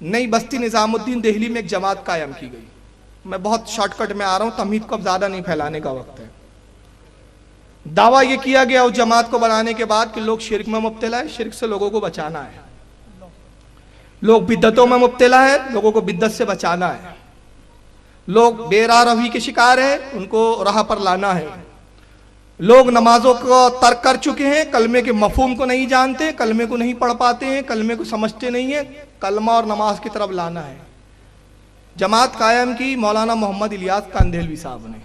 نئی بستی نظام الدین دہلی میں ایک جماعت قائم کی گئی. میں بہت شارٹ کٹ میں آ رہا ہوں، تمہید کو اب زیادہ نہیں پھیلانے کا وقت ہے. دعویٰ یہ کیا گیا اس جماعت کو بنانے کے بعد کہ لوگ شرک میں مبتلا ہے، شرک سے لوگوں کو بچانا ہے. لوگ بدعتوں میں مبتلا ہے، لوگوں کو بدعت سے بچانا ہے. لوگ بے راہ روی کے شکار ہیں، ان کو راہ پر لانا ہے. لوگ نمازوں کو ترک کر چکے ہیں، کلمے کے مفہوم کو نہیں جانتے، کلمے کو نہیں پڑھ پاتے ہیں، کلمے کو سمجھتے نہیں ہیں، کلمہ اور نماز کی طرف لانا ہے. جماعت قائم کی مولانا محمد الیاس کاندھیلوی صاحب نے.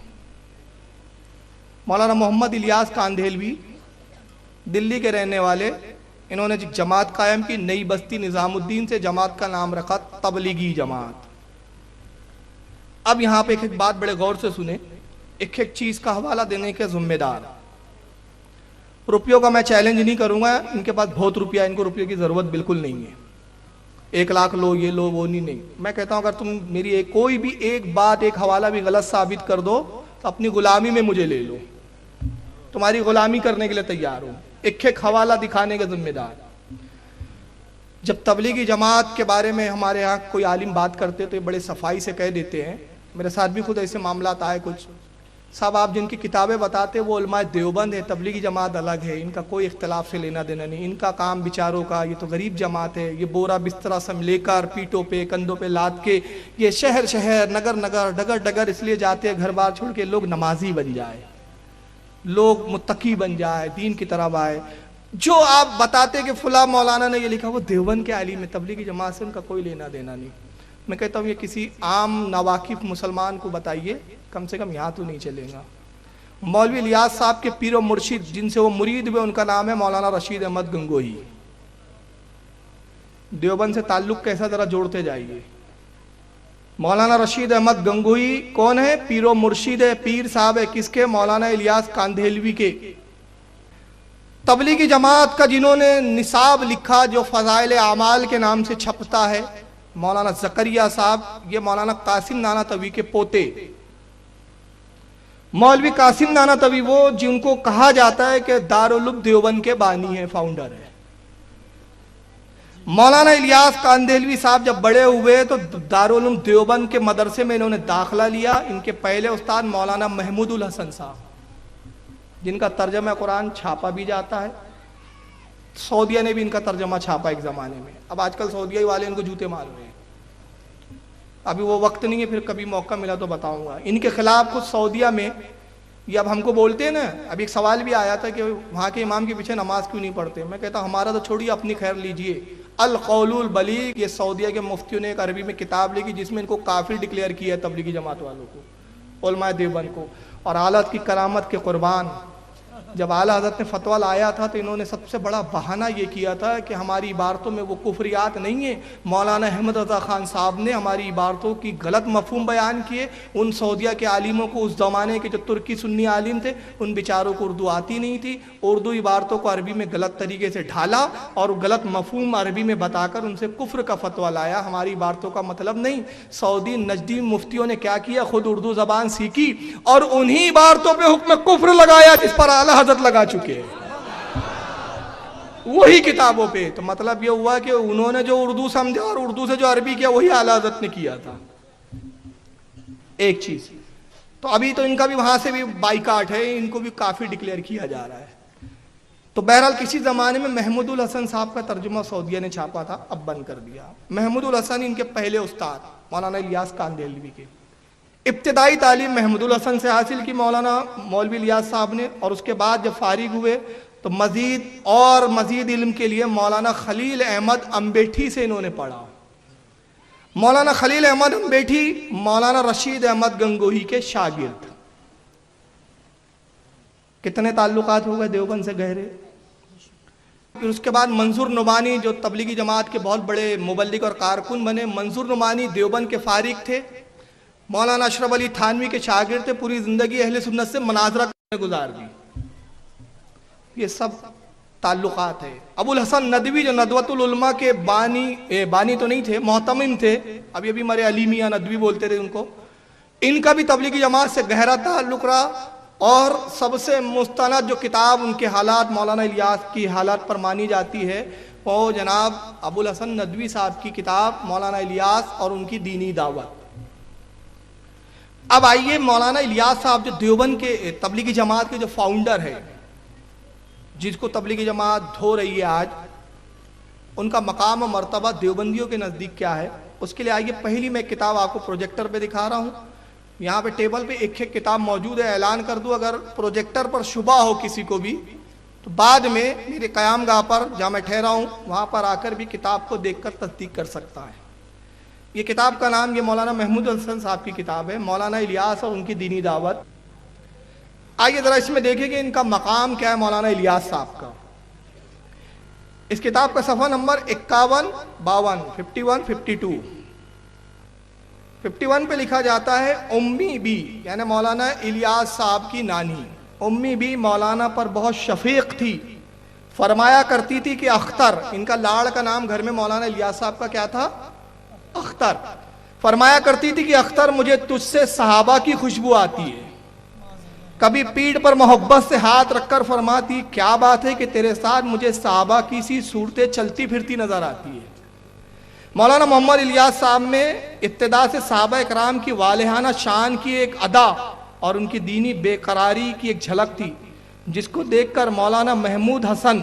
مولانا محمد الیاس کاندھیلوی دلی کے رہنے والے، انہوں نے جماعت قائم کی نئی بستی نظام الدین سے. جماعت کا نام رکھا تبلیغی جماعت. اب یہاں پہ ایک بات بڑے غور سے سنیں، ایک ایک چیز کا حوالہ دینے کے ذمہ دار. روپیوں کا میں چیلنج نہیں کروں گا، ان کے پاس بہت روپیہ، ان کو روپیوں کی ضرورت بالکل نہیں ہے. 1 لاکھ لو، یہ لو، وہ نہیں. میں کہتا ہوں اگر تم میری کوئی بھی ایک بات، ایک حوالہ بھی غلط ثابت کر دو تو اپنی غلامی میں مجھے لے لو، تمہاری غلامی کرنے کے لیے تیار ہوں. ایک ایک حوالہ دکھانے کا ذمہ دار. جب تبلیغی جماعت کے بارے میں ہمارے ہاں کوئی عالم بات کرتے تو یہ بڑے صفائی سے کہہ دیتے ہیں. میرے ساتھ بھی خود ایسے معاملات آئے کچھ. صاحب آپ جن کی کتابیں بتاتے وہ علماء دیوبند ہے، تبلیغی جماعت الگ ہے، ان کا کوئی اختلاف سے لینا دینا نہیں. ان کا کام بیچاروں کا، یہ تو غریب جماعت ہے، یہ بورا بسترا سم لے کر پیٹوں پہ کندھوں پہ لاد کے یہ شہر شہر نگر نگر ڈگر ڈگر اس لیے جاتے ہیں گھر بار چھوڑ کے لوگ نمازی بن جائے، لوگ متقی بن جائے، دین کی طرف آئے. جو آپ بتاتے کہ فلاں مولانا نے یہ لکھا، وہ دیوبند کے عالم ہے، تبلیغی جماعت سے ان کا کوئی لینا دینا نہیں. میں کہتا ہوں یہ کسی عام ناواقف مسلمان کو بتائیے، کم سے کم یہاں تو نہیں چلے گا. مولوی الیاس صاحب کے پیر و مرشد جن سے وہ مرید ہوئے، ان کا نام ہے مولانا رشید احمد گنگوہی. دیوبند سے تعلق کیسا ذرا جوڑتے جائیے. مولانا رشید احمد گنگوہی کون ہے؟ پیر و مرشد ہے. پیر صاحب ہے کس کے؟ مولانا الیاس کاندھیلوی کے. تبلیغی جماعت کا جنہوں نے نصاب لکھا جو فضائل اعمال کے نام سے چھپتا ہے، مولانا زکریا صاحب، یہ مولانا قاسم نانوتوی کے پوتے. مولوی قاسم نانوتوی وہ جن کو کہا جاتا ہے کہ دارالعلوم دیوبند کے بانی ہیں، فاؤنڈر ہے. مولانا الیاس کاندھیلوی صاحب جب بڑے ہوئے تو دارالعلوم دیوبند کے مدرسے میں انہوں نے داخلہ لیا. ان کے پہلے استاد مولانا محمود الحسن صاحب، جن کا ترجمہ قرآن چھاپا بھی جاتا ہے. سعودیہ نے بھی ان کا ترجمہ چھاپا ایک زمانے میں. اب آج کل سعودیہ والے ان کو جوتے مار رہے ہیں. ابھی وہ وقت نہیں ہے، پھر کبھی موقع ملا تو بتاؤں گا. ان کے خلاف خود سعودیہ میں یہ اب ہم کو بولتے ہیں نا. ابھی ایک سوال بھی آیا تھا کہ وہاں کے امام کے پیچھے نماز کیوں نہیں پڑھتے. میں کہتا ہوں ہمارا تو چھوڑیے، اپنی خیر لیجئے. القول البلیغ، یہ سعودیہ کے مفتیوں نے ایک عربی میں کتاب لکھی جس میں ان کو کافر ڈکلیئر کیا ہے، تبلیغی جماعت والوں کو، علماء دیوبند کو. اور حالت کی کرامت کے قربان، جب اعلیٰ حضرت نے فتویٰ لایا تھا تو انہوں نے سب سے بڑا بہانہ یہ کیا تھا کہ ہماری عبارتوں میں وہ کفریات نہیں ہیں. مولانا احمد رضا خان صاحب نے ہماری عبارتوں کی غلط مفہوم بیان کیے. ان سعودیہ کے عالموں کو، اس زمانے کے جو ترکی سنی عالم تھے، ان بیچاروں کو اردو آتی نہیں تھی. اردو عبارتوں کو عربی میں غلط طریقے سے ڈھالا اور غلط مفہوم عربی میں بتا کر ان سے کفر کا فتویٰ لایا. ہماری عبارتوں کا مطلب نہیں. سعودی نجدی مفتیوں نے کیا کیا؟ خود اردو زبان سیکھی اور انہی عبارتوں پہ حکم کفر لگایا جس پر اعلیٰ حضرت لگا چکے ہیں، وہی کتابوں پہ. تو مطلب یہ ہوا کہ انہوں نے جو اردو سمجھا اور اردو سے جو عربی کیا وہی اعلیٰ حضرت نے کیا تھا. ایک چیز تو ابھی تو ان کا بھی وہاں سے بھی بائیکاٹ ہے، ان کو بھی کافی ڈکلیئر کیا جا رہا ہے. تو بہرحال کسی زمانے میں محمود الحسن صاحب کا ترجمہ سعودیہ نے چھاپا تھا، اب بند کر دیا. محمود الحسن ان کے پہلے استاد مولانا الیاس کاندھیلوی کے. ابتدائی تعلیم محمود الحسن سے حاصل کی مولانا مولوی الیاس صاحب نے، اور اس کے بعد جب فارغ ہوئے تو مزید علم کے لیے مولانا خلیل احمد امبیٹھی سے انہوں نے پڑھا. مولانا خلیل احمد امبیٹھی مولانا رشید احمد گنگوہی کے شاگرد. کتنے تعلقات ہو گئے دیوبند سے گہرے. پھر اس کے بعد منظور نعمانی جو تبلیغی جماعت کے بہت بڑے مبلغ اور کارکن بنے. منظور نعمانی دیوبند کے فارغ تھے، مولانا اشرف علی تھانوی کے شاگرد تھے. پوری زندگی اہل سنت سے مناظرہ کرنے گزار دی. یہ سب تعلقات ہیں. ابو الحسن ندوی جو ندوۃ العلماء کے بانی تو نہیں تھے، محتمم تھے، ابھی ہمارے علی میاں ندوی بولتے تھے ان کو. ان کا بھی تبلیغی جماعت سے گہرا تعلق رہا. اور سب سے مستند جو کتاب ان کے حالات، مولانا الیاس کی حالات پر مانی جاتی ہے، وہ جناب ابو الحسن ندوی صاحب کی کتاب مولانا الیاس اور ان کی دینی دعوت۔ اب آئیے، مولانا الیاس صاحب جو دیوبند کے تبلیغی جماعت کے جو فاؤنڈر ہے، جس کو تبلیغی جماعت دھو رہی ہے آج، ان کا مقام و مرتبہ دیوبندیوں کے نزدیک کیا ہے، اس کے لیے آئیے پہلی میں کتاب آپ کو پروجیکٹر پہ دکھا رہا ہوں۔ یہاں پہ ٹیبل پہ ایک ایک کتاب موجود ہے، اعلان کر دوں اگر پروجیکٹر پر شبہ ہو کسی کو بھی تو بعد میں میرے قیام گاہ پر جہاں میں ٹھہرا ہوں وہاں پر آ کر بھی کتاب کو دیکھ کر تصدیق کر سکتا ہے۔ یہ کتاب کا نام یہ مولانا محمود حسن صاحب کی کتاب ہے، مولانا الیاس اور ان کی دینی دعوت۔ آئیے ذرا اس میں دیکھیں کہ ان کا مقام کیا ہے مولانا الیاس صاحب کا۔ اس کتاب کا صفحہ نمبر 51 52 51 52 51 پہ لکھا جاتا ہے امی بی، یعنی مولانا الیاس صاحب کی نانی امی بی مولانا پر بہت شفیق تھی، فرمایا کرتی تھی کہ اختر، ان کا لاڑ کا نام گھر میں مولانا الیاس صاحب کا کیا تھا؟ اختر۔ فرمایا کرتی تھی کہ اختر مجھے تجھ سے صحابہ کی خوشبو آتی ہے۔ کبھی پیٹھ پر محبت سے ہاتھ رکھ کر فرماتی کیا بات ہے کہ تیرے ساتھ مجھے صحابہ کی سی صورتیں چلتی پھرتی نظر آتی ہے۔ مولانا محمد الیاس صاحب میں ابتدا سے صحابہ اکرام کی والہانہ شان کی ایک ادا اور ان کی دینی بے قراری کی ایک جھلک تھی، جس کو دیکھ کر مولانا محمود حسن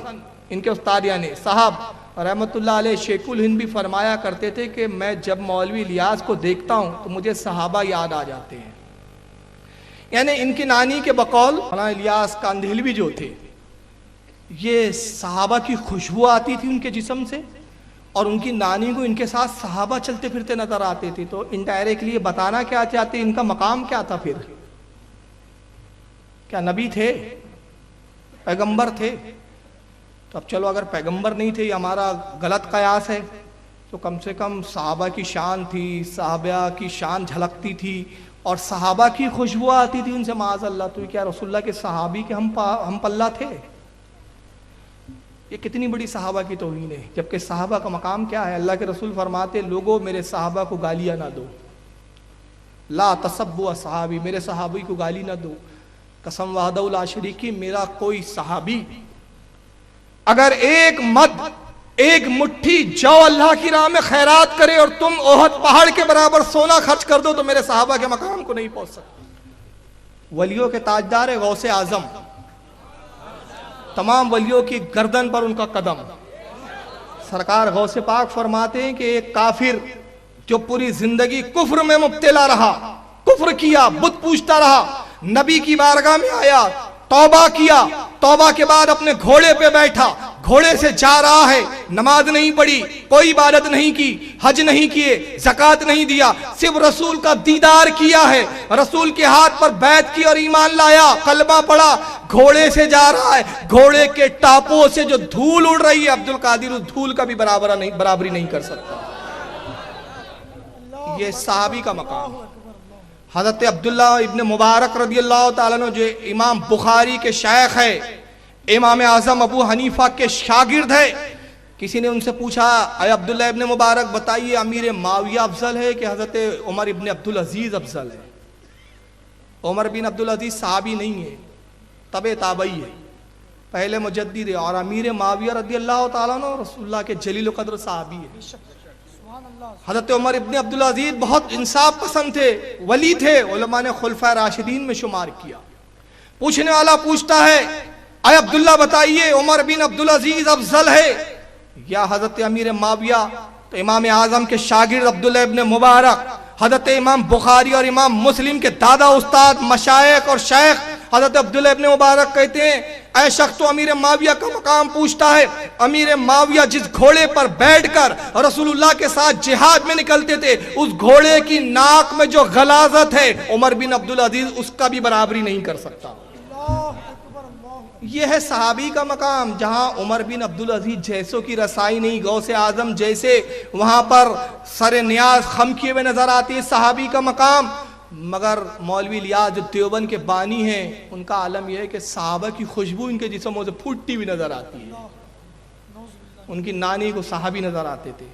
ان کے استاد یعنی صاحب رحمت اللہ علیہ شیخ الہند بھی فرمایا کرتے تھے کہ میں جب مولوی الیاس کو دیکھتا ہوں تو مجھے صحابہ یاد آ جاتے ہیں۔ یعنی ان کی نانی کے بقول مولانا الیاس کاندھلوی جو تھے، یہ صحابہ کی خوشبو آتی تھی ان کے جسم سے، اور ان کی نانی کو ان کے ساتھ صحابہ چلتے پھرتے نظر آتے تھے۔ تو انڈائریکٹلی یہ بتانا کیا چاہتے، ان کا مقام کیا تھا؟ پھر کیا نبی تھے؟ پیغمبر تھے؟ تو اب چلو اگر پیغمبر نہیں تھے یہ ہمارا غلط قیاس ہے، تو کم سے کم صحابہ کی شان تھی، صحابہ کی شان جھلکتی تھی اور صحابہ کی خوشبو آتی تھی ان سے، معاذ اللہ۔ تو کیا رسول اللہ کے صحابی کے ہم پلہ تھے؟ یہ کتنی بڑی صحابہ کی توہین ہے، جبکہ صحابہ کا مقام کیا ہے؟ اللہ کے رسول فرماتے لوگوں میرے صحابہ کو گالیاں نہ دو، لا تسبوا صحابی، میرے صحابی کو گالی نہ دو۔ قسم وحدہ لا شریکی، میرا کوئی صحابی اگر ایک مد ایک مٹھی جو اللہ کی راہ میں خیرات کرے اور تم احد پہاڑ کے برابر سونا خرچ کر دو تو میرے صحابہ کے مقام کو نہیں پہنچ سکتے۔ ولیوں کے تاجدار غوث اعظم، تمام ولیوں کی گردن پر ان کا قدم۔ سرکار غوث پاک فرماتے ہیں کہ ایک کافر جو پوری زندگی کفر میں مبتلا رہا، کفر کیا، بت پوجتا رہا، نبی کی بارگاہ میں آیا، توبہ کیا، توبہ کے بعد اپنے گھوڑے پہ بیٹھا، گھوڑے سے جا رہا ہے، نماز نہیں پڑھی، کوئی عبادت نہیں کی، حج نہیں کیے، زکوٰۃ نہیں دیا، صرف رسول کا دیدار کیا ہے، رسول کے ہاتھ پر بیعت کی اور ایمان لایا، کلمہ پڑھا، گھوڑے سے جا رہا ہے، گھوڑے کے ٹاپوں سے جو دھول اڑ رہی ہے عبد القادر اس دھول کا بھی برابری نہیں کر سکتا۔ یہ صحابی کا مقام۔ حضرت عبداللہ ابن مبارک رضی اللہ تعالیٰ عنہ جو امام بخاری کے شیخ ہے، امام اعظم ابو حنیفہ کے شاگرد ہے، کسی نے ان سے پوچھا اے عبداللہ ابن مبارک بتائیے امیر معاویہ افضل ہے کہ حضرت عمر ابن عبدالعزیز افضل ہے؟ عمر بن عبدالعزیز صحابی نہیں ہے، تبع تابعی ہے، پہلے مجدد ہے، اور امیر معاویہ رضی اللہ تعالیٰ عنہ رسول اللہ کے جلیل و قدر صحابی ہے۔ حضرت عمر ابن عبدالعزیز بہت انصاف پسند تھے، ولی تھے، علماء نے خلفائے راشدین میں شمار کیا۔ پوچھنے والا پوچھتا ہے اے عبداللہ بتائیے عمر بن عبدالعزیز افضل ہے یا حضرت امیر معاویہ؟ تو امام اعظم کے شاگرد عبداللہ ابن مبارک، حضرت امام بخاری اور امام مسلم کے دادا استاد مشائخ اور شیخ حضرت عبداللہ ابن مبارک کہتے ہیں اے شخص تو امیر معاویہ کا مقام پوچھتا ہے، امیر معاویہ جس گھوڑے پر بیٹھ کر رسول اللہ کے ساتھ جہاد میں نکلتے تھے اس گھوڑے کی ناک میں جو غلاظت ہے عمر بن عبدالعزیز اس کا بھی برابری نہیں کر سکتا۔ یہ ہے صحابی کا مقام، جہاں عمر بن عبدالعزیز جیسوں کی رسائی نہیں، غوث اعظم جیسے وہاں پر سر نیاز خم کیے ہوئے نظر آتی ہے، صحابی کا مقام۔ مگر مولوی الیاس جو دیوبند کے بانی ہیں ان کا عالم یہ ہے کہ صحابہ کی خوشبو ان کے جسموں سے پھوٹتی ہوئی نظر آتی ہے، ان کی نانی کو صحابی نظر آتے تھے۔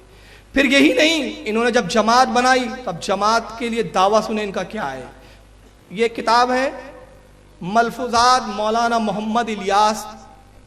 پھر یہی نہیں، انہوں نے جب جماعت بنائی تب جماعت کے لیے دعویٰ سنیں ان کا کیا ہے۔ یہ کتاب ہے ملفوظات مولانا محمد الیاس